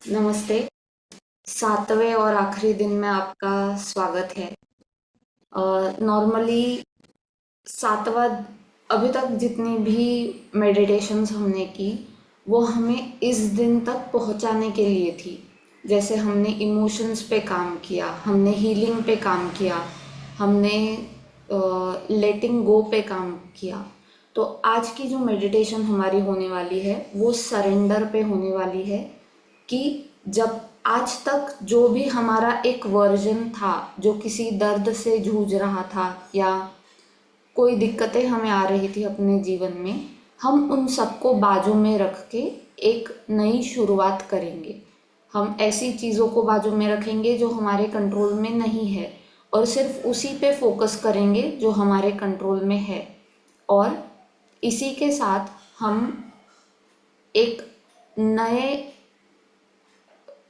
नमस्ते। 7वें और आखिरी दिन में आपका स्वागत है। नॉर्मली 7वां अभी तक जितनी भी मेडिटेशंस हमने की वो हमें इस दिन तक पहुंचाने के लिए थी। जैसे हमने इमोशंस पे काम किया, हमने हीलिंग पे काम किया, हमने लेटिंग गो पे काम किया। तो आज की जो मेडिटेशन हमारी होने वाली है वो सरेंडर पे होने वाली है। कि जब आज तक जो भी हमारा एक वर्जन था जो किसी दर्द से जूझ रहा था या कोई दिक्कतें हमें आ रही थी अपने जीवन में, हम उन सबको बाजू में रख के एक नई शुरुआत करेंगे। हम ऐसी चीज़ों को बाजू में रखेंगे जो हमारे कंट्रोल में नहीं है और सिर्फ उसी पे फोकस करेंगे जो हमारे कंट्रोल में है। और इसी के साथ हम एक नए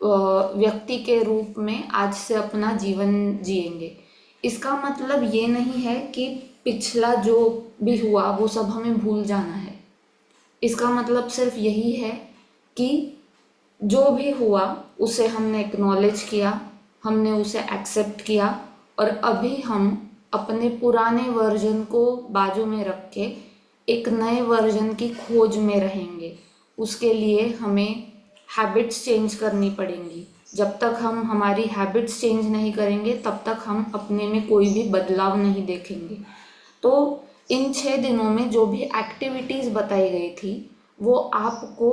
व्यक्ति के रूप में आज से अपना जीवन जिएंगे। इसका मतलब ये नहीं है कि पिछला जो भी हुआ वो सब हमें भूल जाना है। इसका मतलब सिर्फ यही है कि जो भी हुआ उसे हमने एक्नॉलेज किया, हमने उसे एक्सेप्ट किया और अभी हम अपने पुराने वर्जन को बाजू में रख के एक नए वर्जन की खोज में रहेंगे। उसके लिए हमें हैबिट्स चेंज करनी पड़ेंगी। जब तक हम हमारी हैबिट्स चेंज नहीं करेंगे तब तक हम अपने में कोई भी बदलाव नहीं देखेंगे। तो इन 6 दिनों में जो भी एक्टिविटीज़ बताई गई थी वो आपको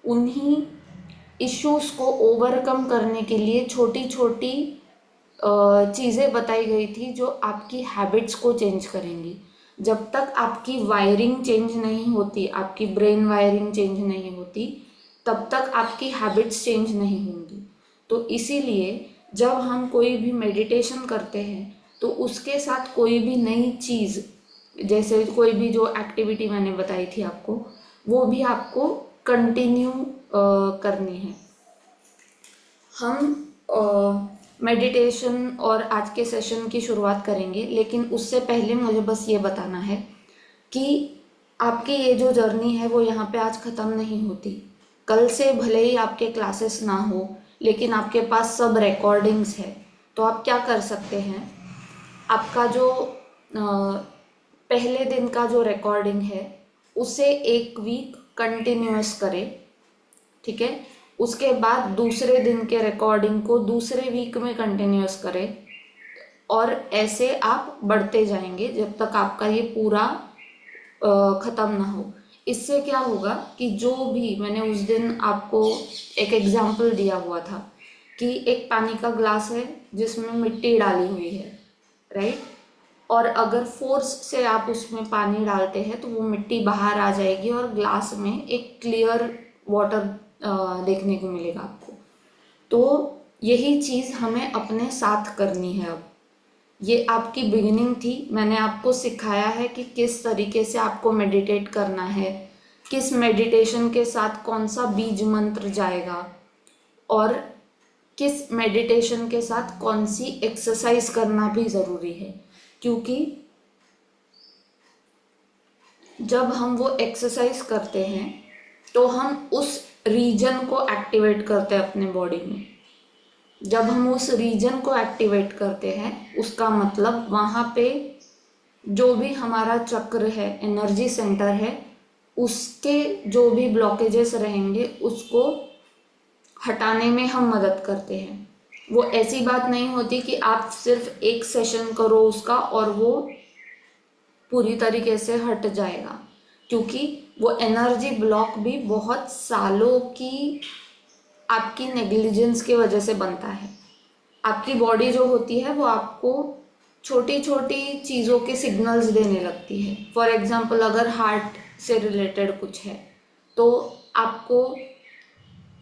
उन्हीं इश्यूज को ओवरकम करने के लिए छोटी छोटी चीज़ें बताई गई थी जो आपकी हैबिट्स को चेंज करेंगी। जब तक आपकी वायरिंग चेंज नहीं होती, आपकी ब्रेन वायरिंग चेंज नहीं होती, तब तक आपकी हैबिट्स चेंज नहीं होंगी। तो इसीलिए जब हम कोई भी मेडिटेशन करते हैं तो उसके साथ कोई भी नई चीज़, जैसे कोई भी जो एक्टिविटी मैंने बताई थी आपको, वो भी आपको कंटिन्यू करनी है। हम मेडिटेशन और आज के सेशन की शुरुआत करेंगे, लेकिन उससे पहले मुझे बस ये बताना है कि आपकी ये जो जर्नी है वो यहाँ पे आज ख़त्म नहीं होती। कल से भले ही आपके क्लासेस ना हो लेकिन आपके पास सब रिकॉर्डिंग्स है। तो आप क्या कर सकते हैं, आपका जो पहले दिन का जो रिकॉर्डिंग है उसे एक वीक कंटिन्यूअस करें, ठीक है। उसके बाद दूसरे दिन के रिकॉर्डिंग को दूसरे वीक में कंटिन्यूअस करें और ऐसे आप बढ़ते जाएंगे जब तक आपका ये पूरा ख़त्म ना हो। इससे क्या होगा कि जो भी मैंने उस दिन आपको एक एग्जाम्पल दिया हुआ था कि एक पानी का ग्लास है जिसमें मिट्टी डाली हुई है, राइट। और अगर फोर्स से आप उसमें पानी डालते हैं तो वो मिट्टी बाहर आ जाएगी और ग्लास में एक क्लियर वाटर देखने को मिलेगा आपको। तो यही चीज़ हमें अपने साथ करनी है। अब ये आपकी बिगिनिंग थी। मैंने आपको सिखाया है कि किस तरीके से आपको मेडिटेट करना है, किस मेडिटेशन के साथ कौन सा बीज मंत्र जाएगा और किस मेडिटेशन के साथ कौन सी एक्सरसाइज करना भी ज़रूरी है। क्योंकि जब हम वो एक्सरसाइज करते हैं तो हम उस रीजन को एक्टिवेट करते हैं अपने बॉडी में। जब हम उस रीजन को एक्टिवेट करते हैं उसका मतलब वहाँ पे जो भी हमारा चक्र है, एनर्जी सेंटर है, उसके जो भी ब्लॉकेजेस रहेंगे उसको हटाने में हम मदद करते हैं। वो ऐसी बात नहीं होती कि आप सिर्फ एक सेशन करो उसका और वो पूरी तरीके से हट जाएगा, क्योंकि वो एनर्जी ब्लॉक भी बहुत सालों की आपकी नेग्लिजेंस की वजह से बनता है। आपकी बॉडी जो होती है वो आपको छोटी छोटी चीज़ों के सिग्नल्स देने लगती है। फॉर एग्जांपल अगर हार्ट से रिलेटेड कुछ है तो आपको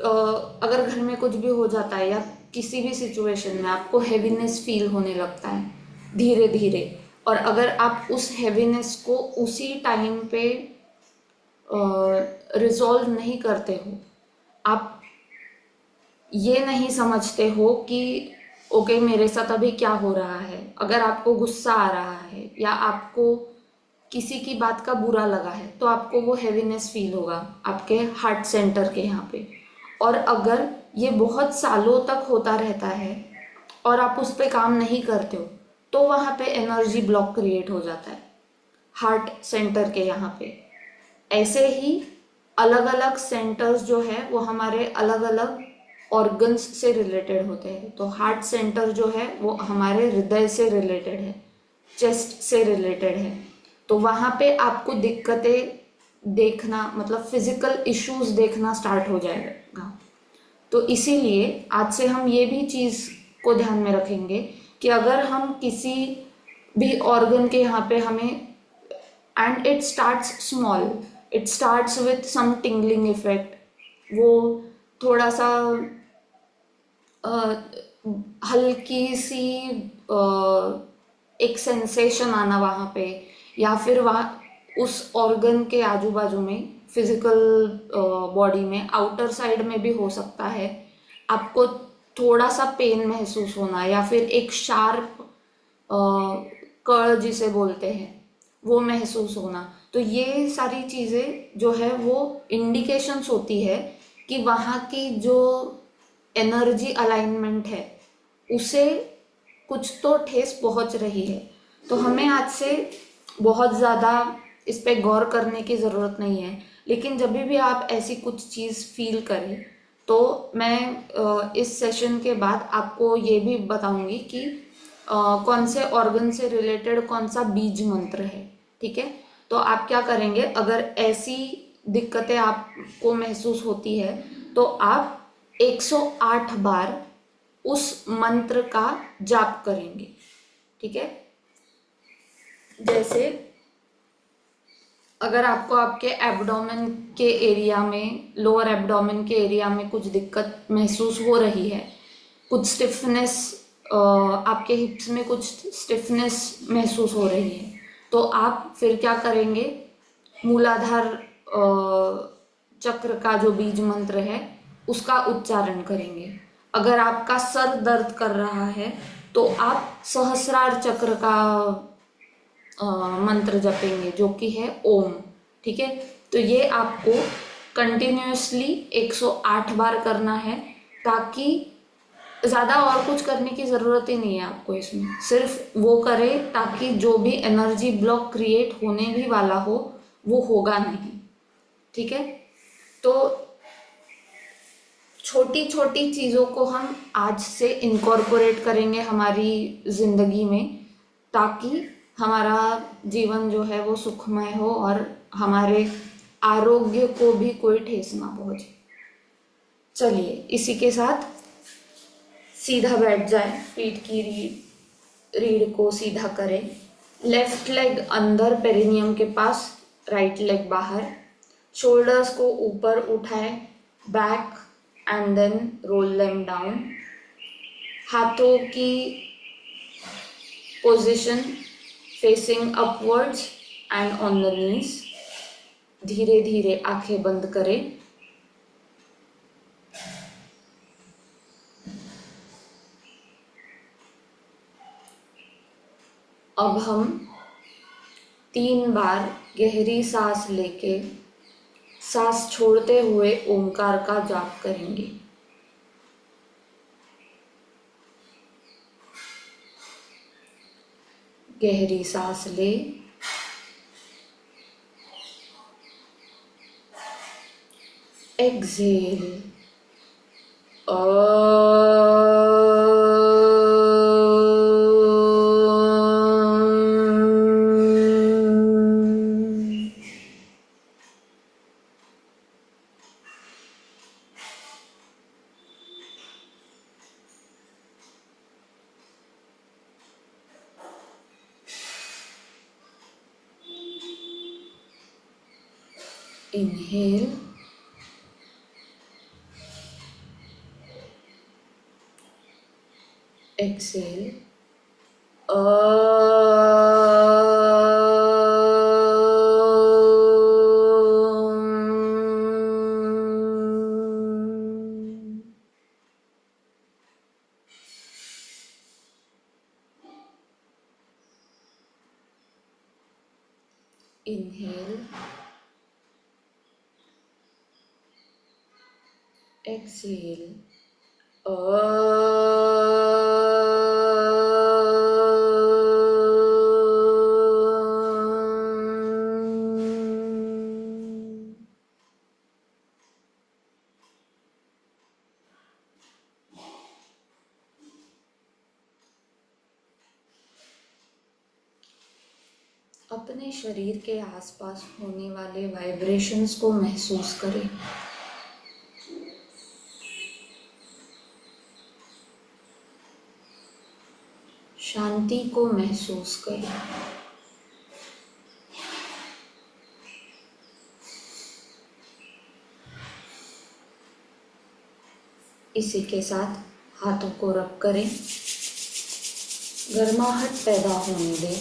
अगर घर में कुछ भी हो जाता है या किसी भी सिचुएशन में आपको हैवीनेस फील होने लगता है धीरे धीरे, और अगर आप उस हैवीनेस को उसी टाइम पे रिजॉल्व नहीं करते हो, आप ये नहीं समझते हो कि ओके मेरे साथ अभी क्या हो रहा है। अगर आपको गुस्सा आ रहा है या आपको किसी की बात का बुरा लगा है तो आपको वो हैवीनेस फील होगा आपके हार्ट सेंटर के यहाँ पे। और अगर ये बहुत सालों तक होता रहता है और आप उस पर काम नहीं करते हो, तो वहाँ पे एनर्जी ब्लॉक क्रिएट हो जाता है हार्ट सेंटर के यहाँ पे। ऐसे ही अलग अलग सेंटर्स जो है वो हमारे अलग अलग ऑर्गन्स से रिलेटेड होते हैं। तो हार्ट सेंटर जो है वो हमारे हृदय से रिलेटेड है, चेस्ट से रिलेटेड है। तो वहाँ पे आपको दिक्कतें देखना, मतलब फिजिकल इश्यूज देखना स्टार्ट हो जाएगा। तो इसीलिए आज से हम ये भी चीज़ को ध्यान में रखेंगे कि अगर हम किसी भी ऑर्गन के यहाँ पे हमें, and it starts small, it starts with some tingling effect, वो थोड़ा सा हल्की सी एक सेंसेशन आना वहाँ पे, या फिर वहाँ उस ऑर्गन के आजू बाजू में फिजिकल बॉडी में आउटर साइड में भी हो सकता है आपको थोड़ा सा पेन महसूस होना, या फिर एक शार्प कड़ जिसे बोलते हैं वो महसूस होना। तो ये सारी चीज़ें जो है वो इंडिकेशंस होती है कि वहाँ की जो एनर्जी अलाइनमेंट है उसे कुछ तो ठेस पहुंच रही है। तो हमें आज से बहुत ज़्यादा इस पे गौर करने की ज़रूरत नहीं है, लेकिन जब भी आप ऐसी कुछ चीज़ फील करें तो मैं इस सेशन के बाद आपको ये भी बताऊंगी कि कौन से ऑर्गन से रिलेटेड कौन सा बीज मंत्र है। ठीक है, तो आप क्या करेंगे, अगर ऐसी दिक्कतें आपको महसूस होती है तो आप 108 बार उस मंत्र का जाप करेंगे। ठीक है, जैसे अगर आपको आपके एब्डोमेन के एरिया में, लोअर एब्डोमेन के एरिया में कुछ दिक्कत महसूस हो रही है, कुछ स्टिफनेस, आपके हिप्स में कुछ स्टिफनेस महसूस हो रही है, तो आप फिर क्या करेंगे, मूलाधार चक्र का जो बीज मंत्र है उसका उच्चारण करेंगे। अगर आपका सर दर्द कर रहा है तो आप सहस्रार चक्र का मंत्र जपेंगे जो कि है ओम। ठीक है, तो ये आपको कंटिन्यूसली 108 बार करना है, ताकि ज़्यादा और कुछ करने की ज़रूरत ही नहीं है आपको इसमें, सिर्फ वो करें ताकि जो भी एनर्जी ब्लॉक क्रिएट होने भी वाला हो वो होगा नहीं। ठीक है, तो छोटी छोटी चीज़ों को हम आज से इनकॉर्पोरेट करेंगे हमारी ज़िंदगी में, ताकि हमारा जीवन जो है वो सुखमय हो और हमारे आरोग्य को भी कोई ठेस ना पहुंचे। चलिए, इसी के साथ सीधा बैठ जाए, पीठ की रीढ़ को सीधा करें, लेफ्ट लेग अंदर पेरिनियम के पास, राइट लेग बाहर, शोल्डर्स को ऊपर उठाए, back and then roll them down. हाथों की position facing upwards and on the knees. धीरे धीरे आंखें बंद करें। अब हम 3 बार गहरी सांस लेके सांस छोड़ते हुए ओंकार का जाप करेंगे। गहरी सांस ले, exhale, inhale, exhale, inhale, exhale, अपने शरीर के आसपास होने वाले वाइब्रेशंस को महसूस करें। शांति को महसूस करें। इसी के साथ हाथों को रब करें, गर्माहट पैदा होने दें।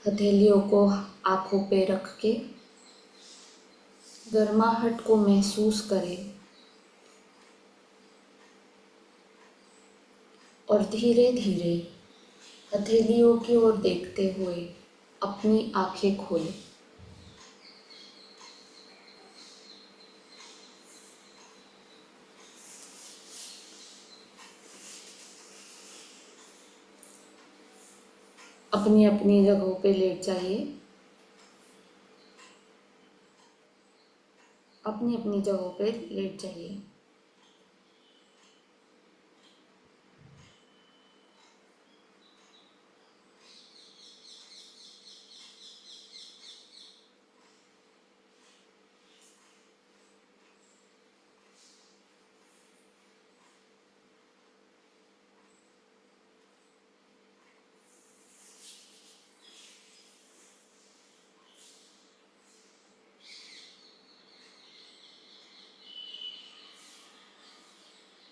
हथेलियों को आंखों पे रख के गर्माहट को महसूस करें और धीरे धीरे हथेलियों की ओर देखते हुए अपनी आंखें खोलें। अपनी अपनी जगहों पे लेट जाइए। अपनी अपनी जगहों पे लेट जाइए।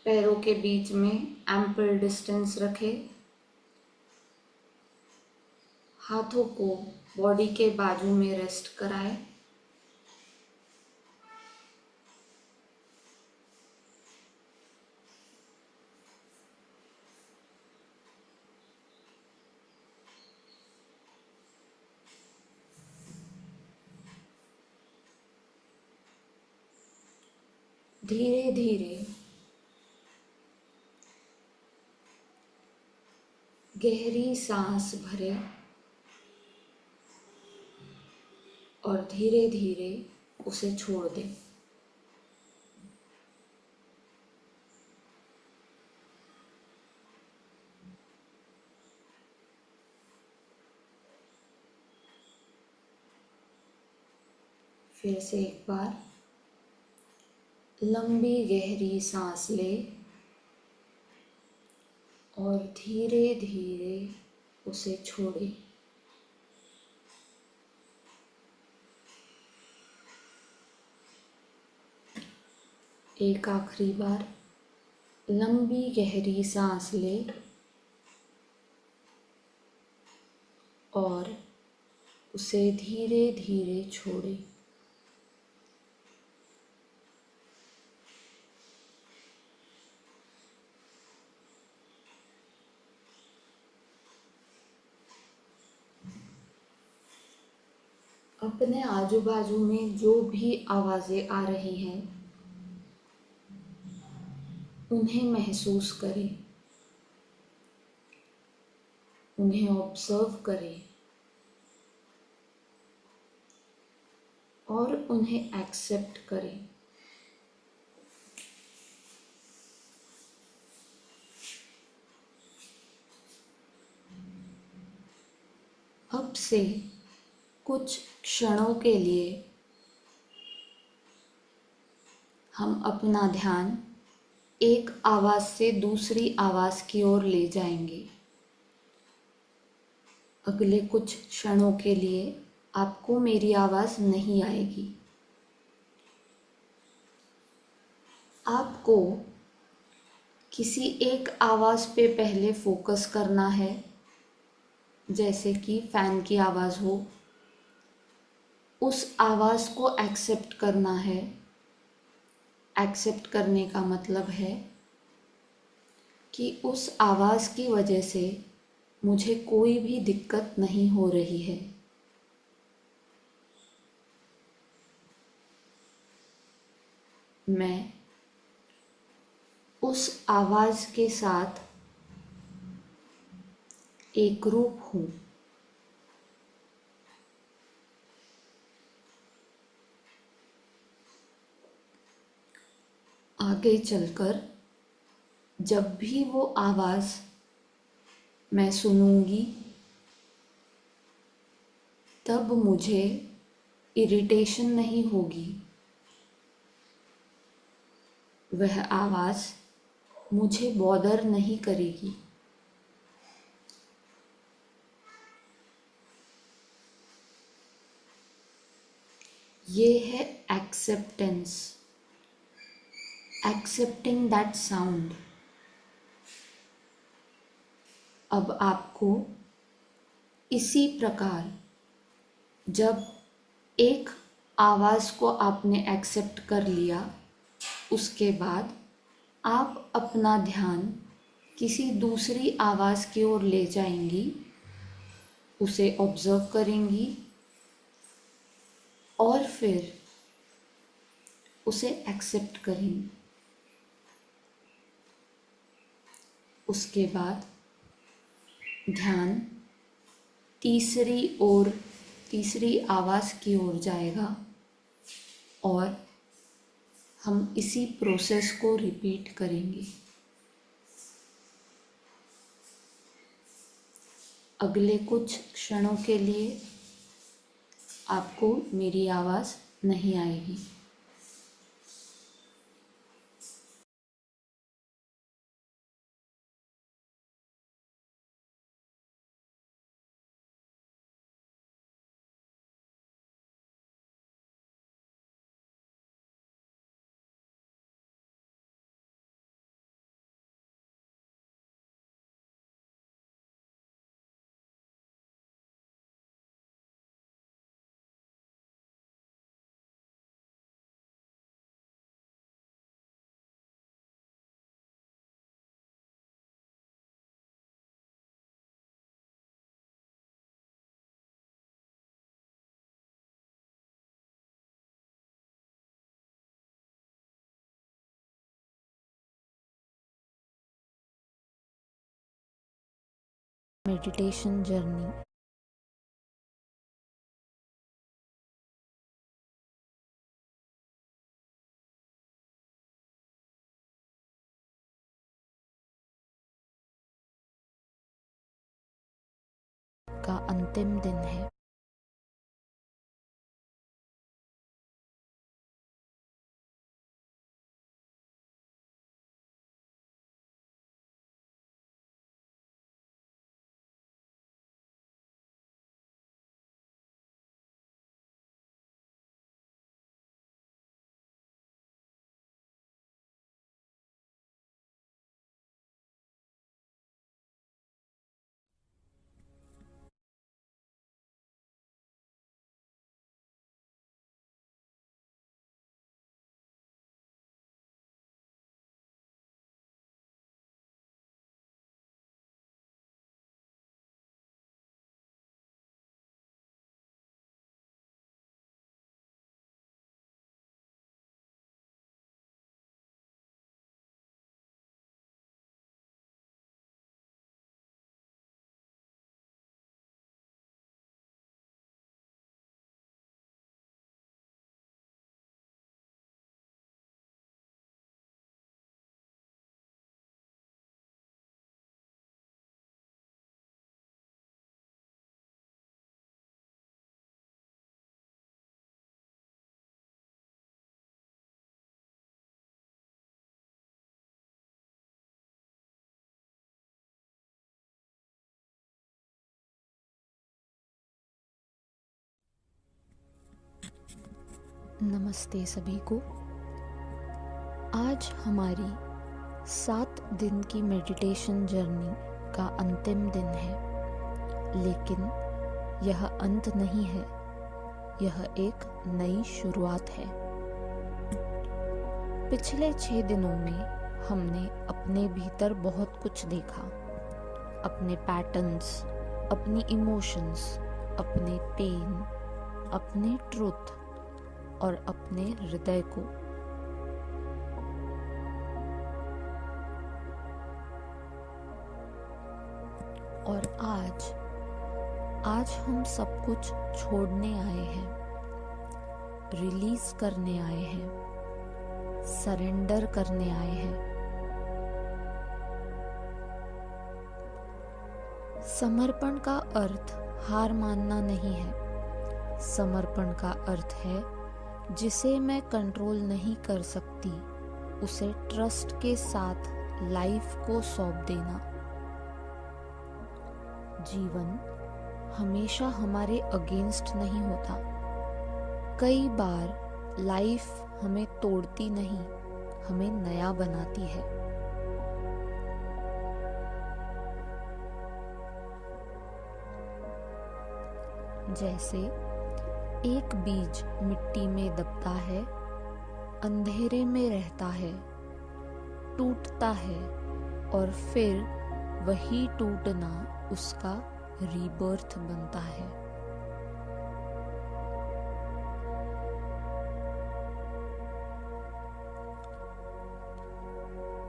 पैरों के बीच में एम्पल डिस्टेंस रखें। हाथों को बॉडी के बाजू में रेस्ट कराएं। धीरे धीरे गहरी सांस भरें और धीरे धीरे उसे छोड़ दें। फिर से एक बार लंबी गहरी सांस लें और धीरे धीरे उसे छोड़ें। एक आखिरी बार लंबी गहरी सांस लें और उसे धीरे धीरे छोड़ें। अपने आजू बाजू में जो भी आवाज़ें आ रही हैं उन्हें महसूस करें, उन्हें ऑब्जर्व करें और उन्हें एक्सेप्ट करें। अब से कुछ क्षणों के लिए हम अपना ध्यान एक आवाज़ से दूसरी आवाज़ की ओर ले जाएंगे। अगले कुछ क्षणों के लिए आपको मेरी आवाज़ नहीं आएगी। आपको किसी एक आवाज़ पे पहले फोकस करना है, जैसे कि फ़ैन की आवाज़ हो। उस आवाज़ को एक्सेप्ट करना है। एक्सेप्ट करने का मतलब है कि उस आवाज़ की वजह से मुझे कोई भी दिक्कत नहीं हो रही है। मैं उस आवाज़ के साथ एकरूप हूँ। आगे चलकर जब भी वो आवाज़ मैं सुनूंगी तब मुझे इरिटेशन नहीं होगी। वह आवाज़ मुझे बॉदर नहीं करेगी। ये है एक्सेप्टेंस, एक्सेप्टिंग दैट साउंड। अब आपको इसी प्रकार जब एक आवाज़ को आपने एक्सेप्ट कर लिया, उसके बाद आप अपना ध्यान किसी दूसरी आवाज़ की ओर ले जाएंगी, उसे ऑब्जर्व करेंगी और फिर उसे एक्सेप्ट करेंगी। उसके बाद ध्यान तीसरी आवाज़ की ओर जाएगा और हम इसी प्रोसेस को रिपीट करेंगे। अगले कुछ क्षणों के लिए आपको मेरी आवाज़ नहीं आएगी। मेडिटेशन जर्नी का अंतिम दिन है। नमस्ते सभी को। आज हमारी 7 दिन की मेडिटेशन जर्नी का अंतिम दिन है, लेकिन यह अंत नहीं है, यह एक नई शुरुआत है। पिछले 6 दिनों में हमने अपने भीतर बहुत कुछ देखा, अपने पैटर्न्स, अपनी इमोशंस, अपने पेन, अपने ट्रुथ और अपने हृदय को। और आज हम सब कुछ छोड़ने आए हैं, रिलीज करने आए हैं, सरेंडर करने आए हैं। समर्पण का अर्थ हार मानना नहीं है। समर्पण का अर्थ है जिसे मैं कंट्रोल नहीं कर सकती उसे ट्रस्ट के साथ लाइफ को सौंप देना। जीवन हमेशा हमारे अगेंस्ट नहीं होता। कई बार लाइफ हमें तोड़ती नहीं, हमें नया बनाती है। जैसे एक बीज मिट्टी में दबता है, अंधेरे में रहता है, टूटता है और फिर वही टूटना उसका रीबर्थ बनता है।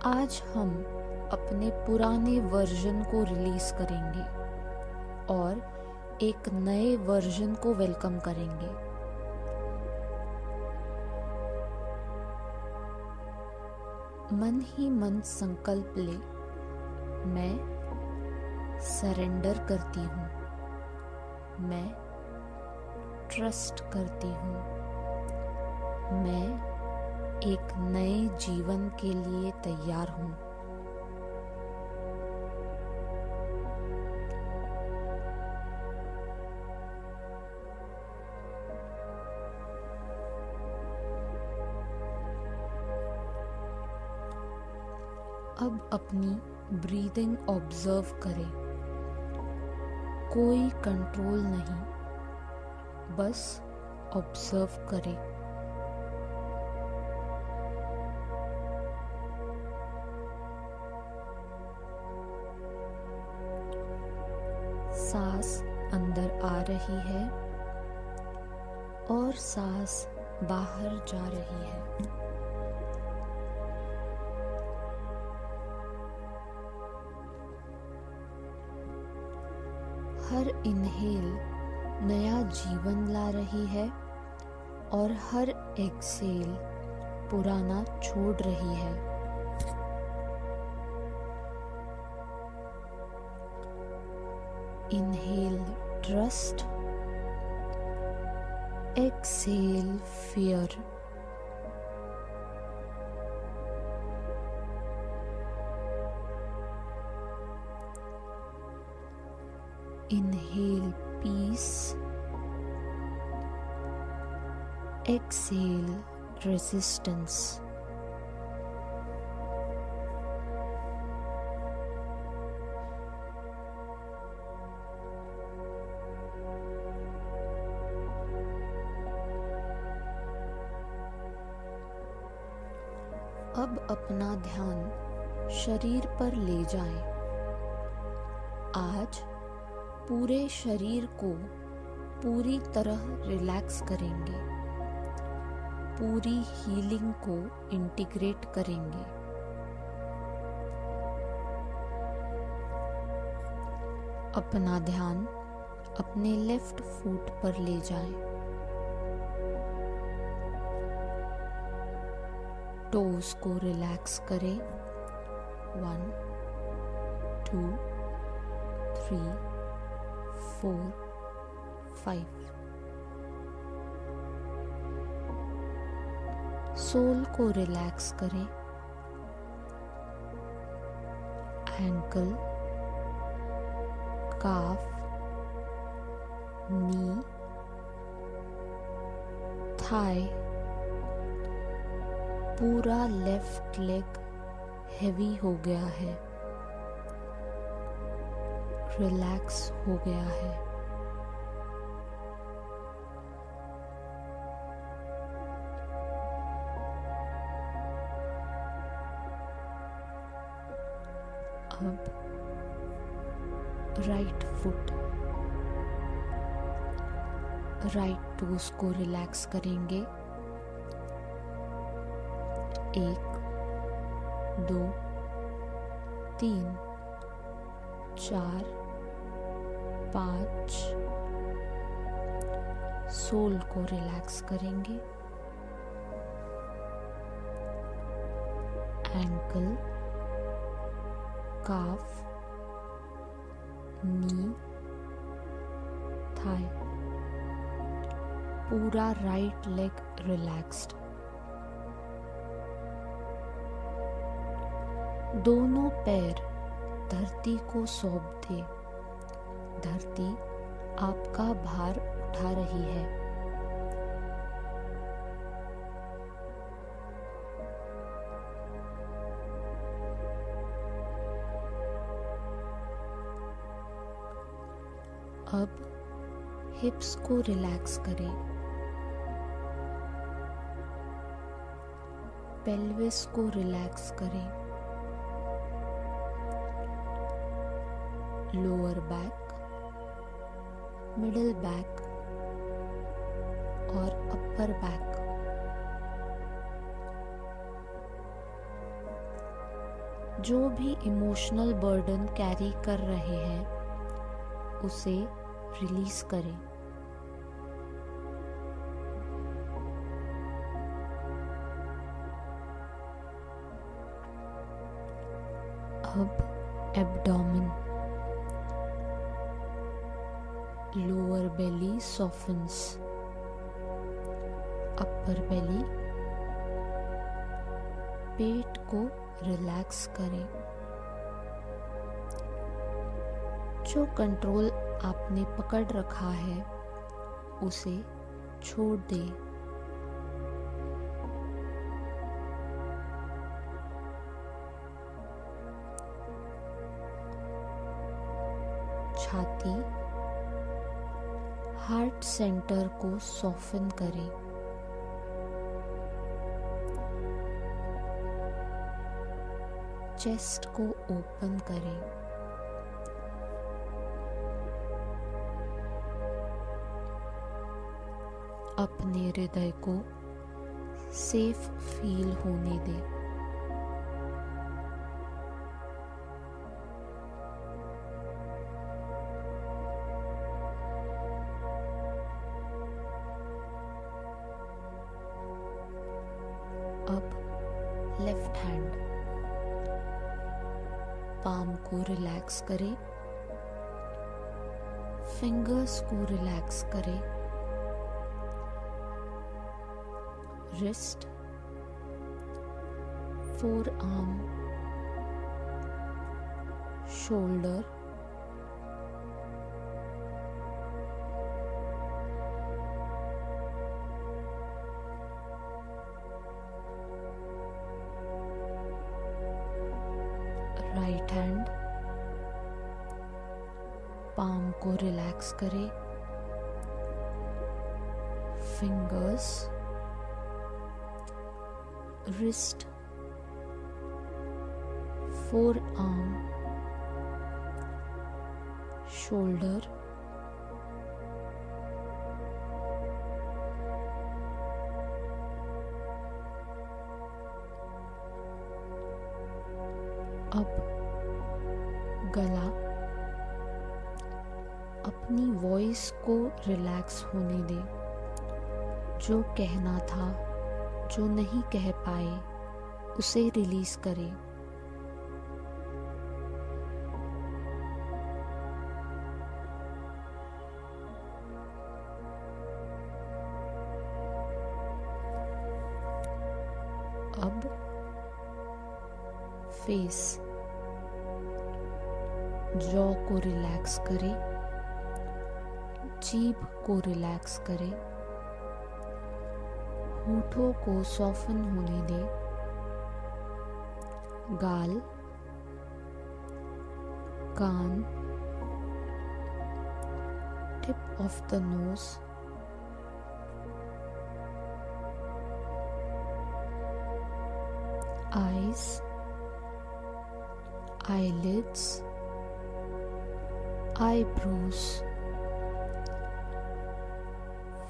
आज हम अपने पुराने वर्जन को रिलीज करेंगे और एक नए वर्जन को वेलकम करेंगे। मन ही मन संकल्प ले, मैं सरेंडर करती हूँ, मैं ट्रस्ट करती हूँ, मैं एक नए जीवन के लिए तैयार हूँ। अब अपनी ब्रीदिंग ऑब्जर्व करें। कोई कंट्रोल नहीं, बस ऑब्जर्व करें। सांस अंदर आ रही है और सांस बाहर जा रही है। हर इनहेल नया जीवन ला रही है और हर एक्सहेल पुराना छोड़ रही है। Inhale trust, exhale fear. Inhale peace, exhale resistance. अब अपना ध्यान शरीर पर ले जाएं। आज पूरे शरीर को पूरी तरह रिलैक्स करेंगे, पूरी हीलिंग को इंटीग्रेट करेंगे। अपना ध्यान अपने लेफ्ट फुट पर ले जाएं। टोस को रिलैक्स करें। 1 2 3 4 5। सोल को रिलैक्स करें। एंकल, काफ, नी, थाई, पूरा लेफ्ट लेग हेवी हो गया है, रिलैक्स हो गया है। अब राइट फुट, राइट टोस को रिलैक्स करेंगे। 1 2 3 4 5 सोल को रिलैक्स करेंगे, एंकल, काफ, नी, थाई, पूरा राइट लेग रिलैक्स्ड। दोनों पैर धरती को सौंप दे। धरती आपका भार उठा रही है। अब हिप्स को रिलैक्स करें, पेल्विस को रिलैक्स करें, लोअर बैक, मिडिल बैक और अपर बैक। जो भी इमोशनल बर्डन कैरी कर रहे हैं उसे रिलीज करें। अब एब्डोमेन, लोअर बेली softens, अपर बेली, पेट को रिलैक्स करें। जो कंट्रोल आपने पकड़ रखा है उसे छोड़ दें। छाती, हार्ट सेंटर को सॉफ्टन करें। चेस्ट को ओपन करें। अपने हृदय को सेफ फील होने दें। अब लेफ्ट हैंड, पाम को रिलैक्स करें, फिंगर्स को रिलैक्स करें, wrist, four arm, shoulder, right hand, palm को रिलैक्स करें, फिंगर्स, wrist, forearm, shoulder, अब गला, अपनी वॉइस को रिलैक्स होने दे। जो कहना था, जो नहीं कह पाए, उसे रिलीज करें। अब फेस, जॉ को रिलैक्स करें, जीभ को रिलैक्स करें, होठों को सॉफ्टन होने दें, गाल, कान, tip of the nose, eyes, eyelids, eyebrows,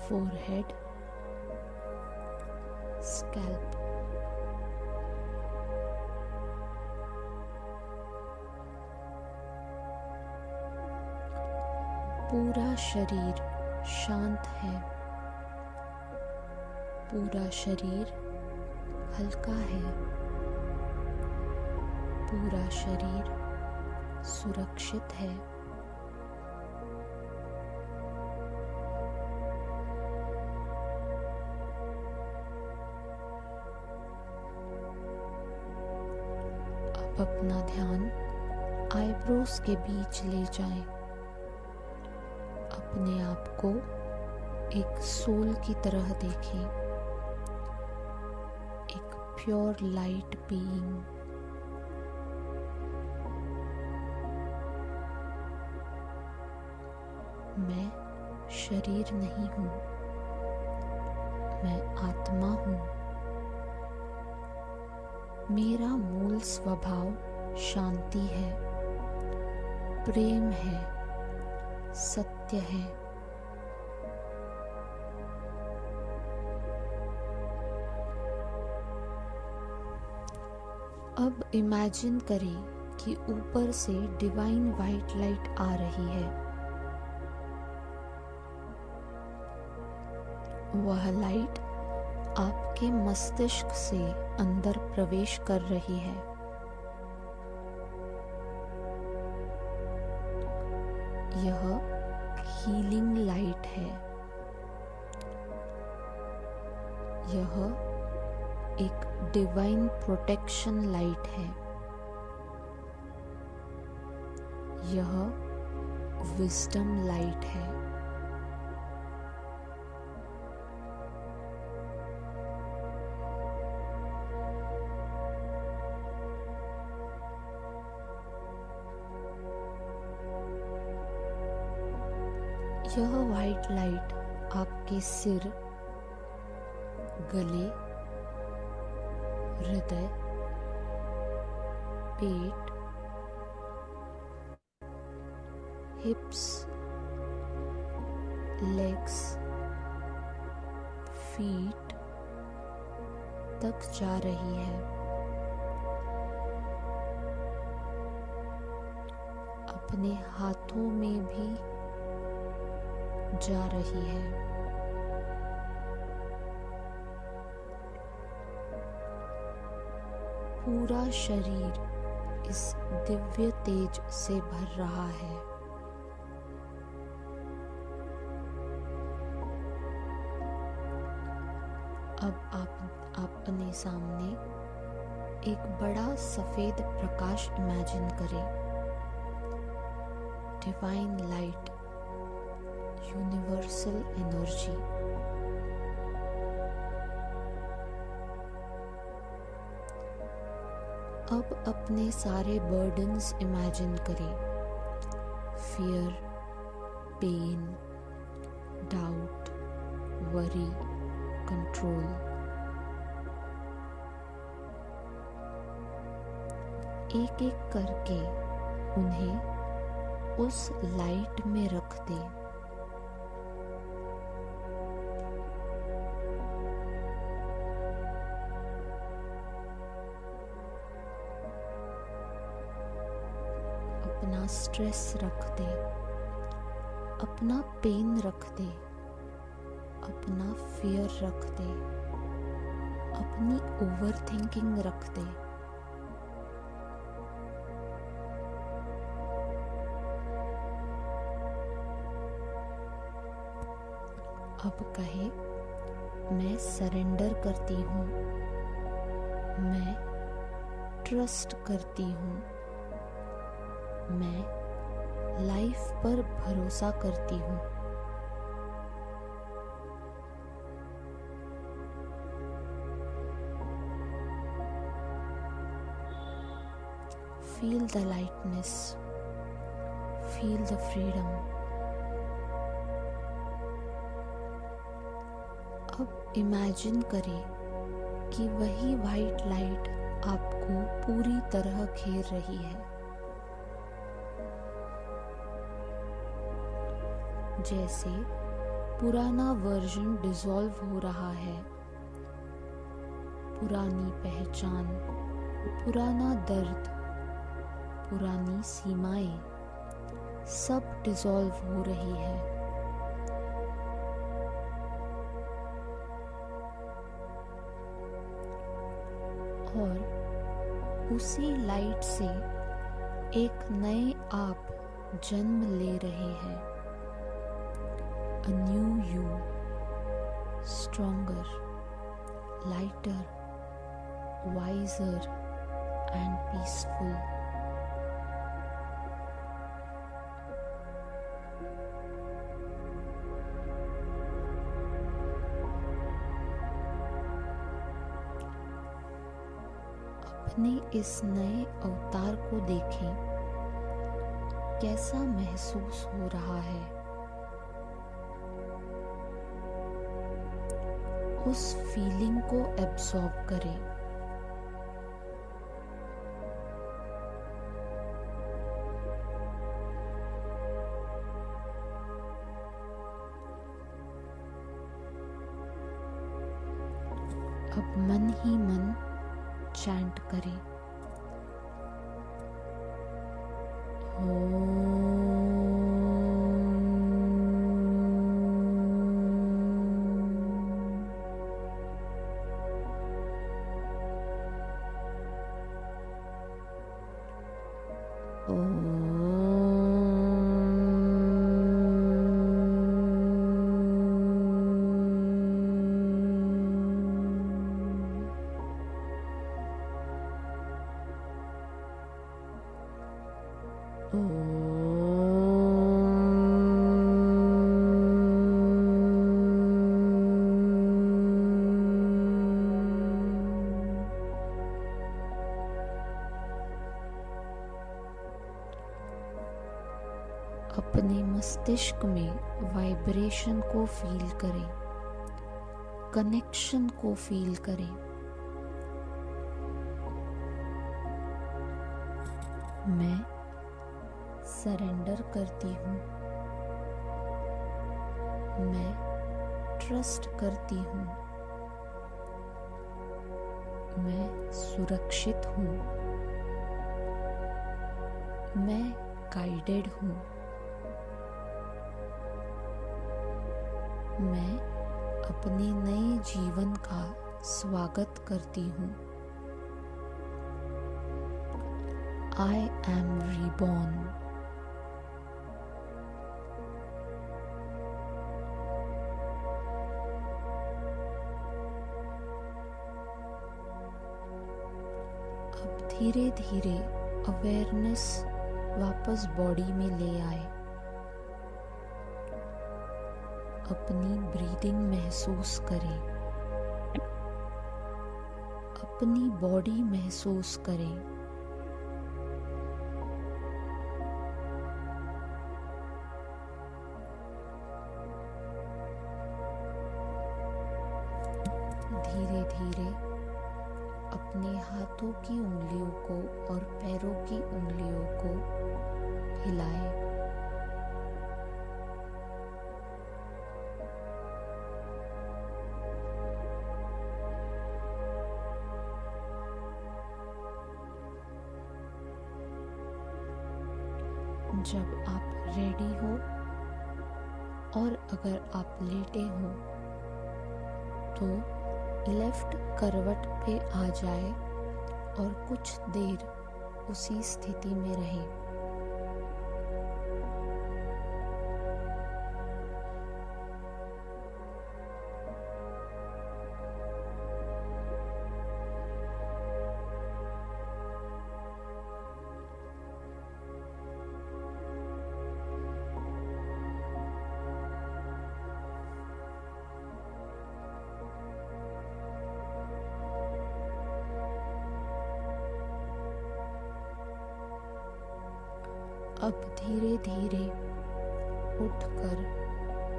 forehead, scalp, पूरा शरीर शांत है, पूरा शरीर हल्का है, पूरा शरीर सुरक्षित है। अब अपना ध्यान आईब्रोज के बीच ले जाएं। अपने आप को एक सोल की तरह देखें, एक प्योर लाइट बीइंग। मैं शरीर नहीं हूँ, मैं आत्मा हूँ। मेरा मूल स्वभाव शांति है, प्रेम है, सत्य है। अब इमेजिन करें कि ऊपर से डिवाइन वाइट लाइट आ रही है। वह लाइट आपके मस्तिष्क से अंदर प्रवेश कर रही है। यह हीलिंग लाइट है। यह एक डिवाइन प्रोटेक्शन लाइट है। यह विजडम लाइट है। यह वाइट लाइट आपके सिर, गले, हृदय, पेट, हिप्स, लेग्स, फीट तक जा रही है। अपने हाथों में भी जा रही है। पूरा शरीर इस दिव्य तेज से भर रहा है। अब आप अपने सामने एक बड़ा सफेद प्रकाश इमेजिन करें। Divine light, universal energy. अब अपने सारे बर्डन्स इमेजिन करें। Fear, pain, doubt, worry, control. एक एक करके उन्हें उस लाइट में रख दें। अपना स्ट्रेस रख दे, अपना पेन रख दे, अपना फियर रख दे, अपनी ओवर थिंकिंग रख दे। अब कहे, मैं सरेंडर करती हूँ, मैं ट्रस्ट करती हूँ, मैं लाइफ पर भरोसा करती हूँ। Feel the lightness, feel the freedom. अब इमेजिन करें कि वही वाइट लाइट आपको पूरी तरह घेर रही है। जैसे पुराना वर्जन डिसॉल्व हो रहा है, पुरानी पहचान, पुराना दर्द, पुरानी सीमाएं सब डिसॉल्व हो रही है। और उसी लाइट से एक नए आप जन्म ले रहे हैं। A new you, stronger, lighter, wiser and peaceful. अपने इस नए अवतार को देखें, कैसा महसूस हो रहा है। उस फीलिंग को एब्जॉर्ब करें। अब मन ही मन चैंट करें, अपने मस्तिष्क में वाइब्रेशन को फील करें, कनेक्शन को फील करें। मैं सरेंडर करती हूँ, मैं ट्रस्ट करती हूँ, मैं सुरक्षित हूँ, मैं गाइडेड हूँ, मैं अपने नए जीवन का स्वागत करती हूँ। I am reborn. अब धीरे धीरे अवेयरनेस वापस बॉडी में ले आए। अपनी ब्रीदिंग महसूस करें, अपनी बॉडी महसूस करें। धीरे धीरे अपने हाथों की उंगलियों को और पैरों की उंगलियों को हिलाएं। जब आप रेडी हो और अगर आप लेटे हो तो लेफ्ट करवट पे आ जाए और कुछ देर उसी स्थिति में रहे। अब धीरे धीरे उठकर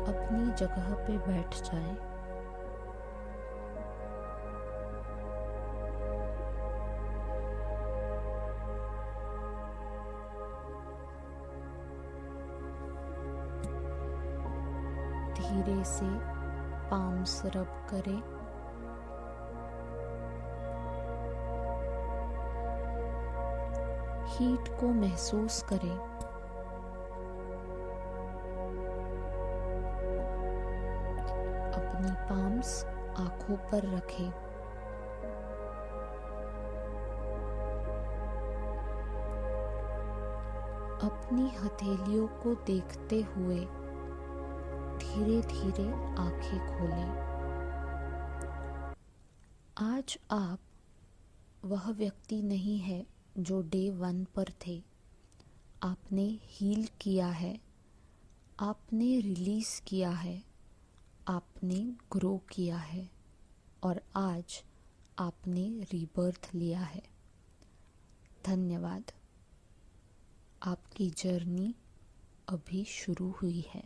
अपनी जगह पे बैठ जाएं। धीरे से पाम्स रब करें। हीट को महसूस करें। अपनी पाम्स आंखों पर रखें। अपनी हथेलियों को देखते हुए धीरे धीरे आंखें खोलें। आज आप वह व्यक्ति नहीं है जो डे 1 पर थे। आपने हील किया है, आपने रिलीज किया है, आपने ग्रो किया है और आज आपने रीबर्थ लिया है। धन्यवाद। आपकी जर्नी अभी शुरू हुई है।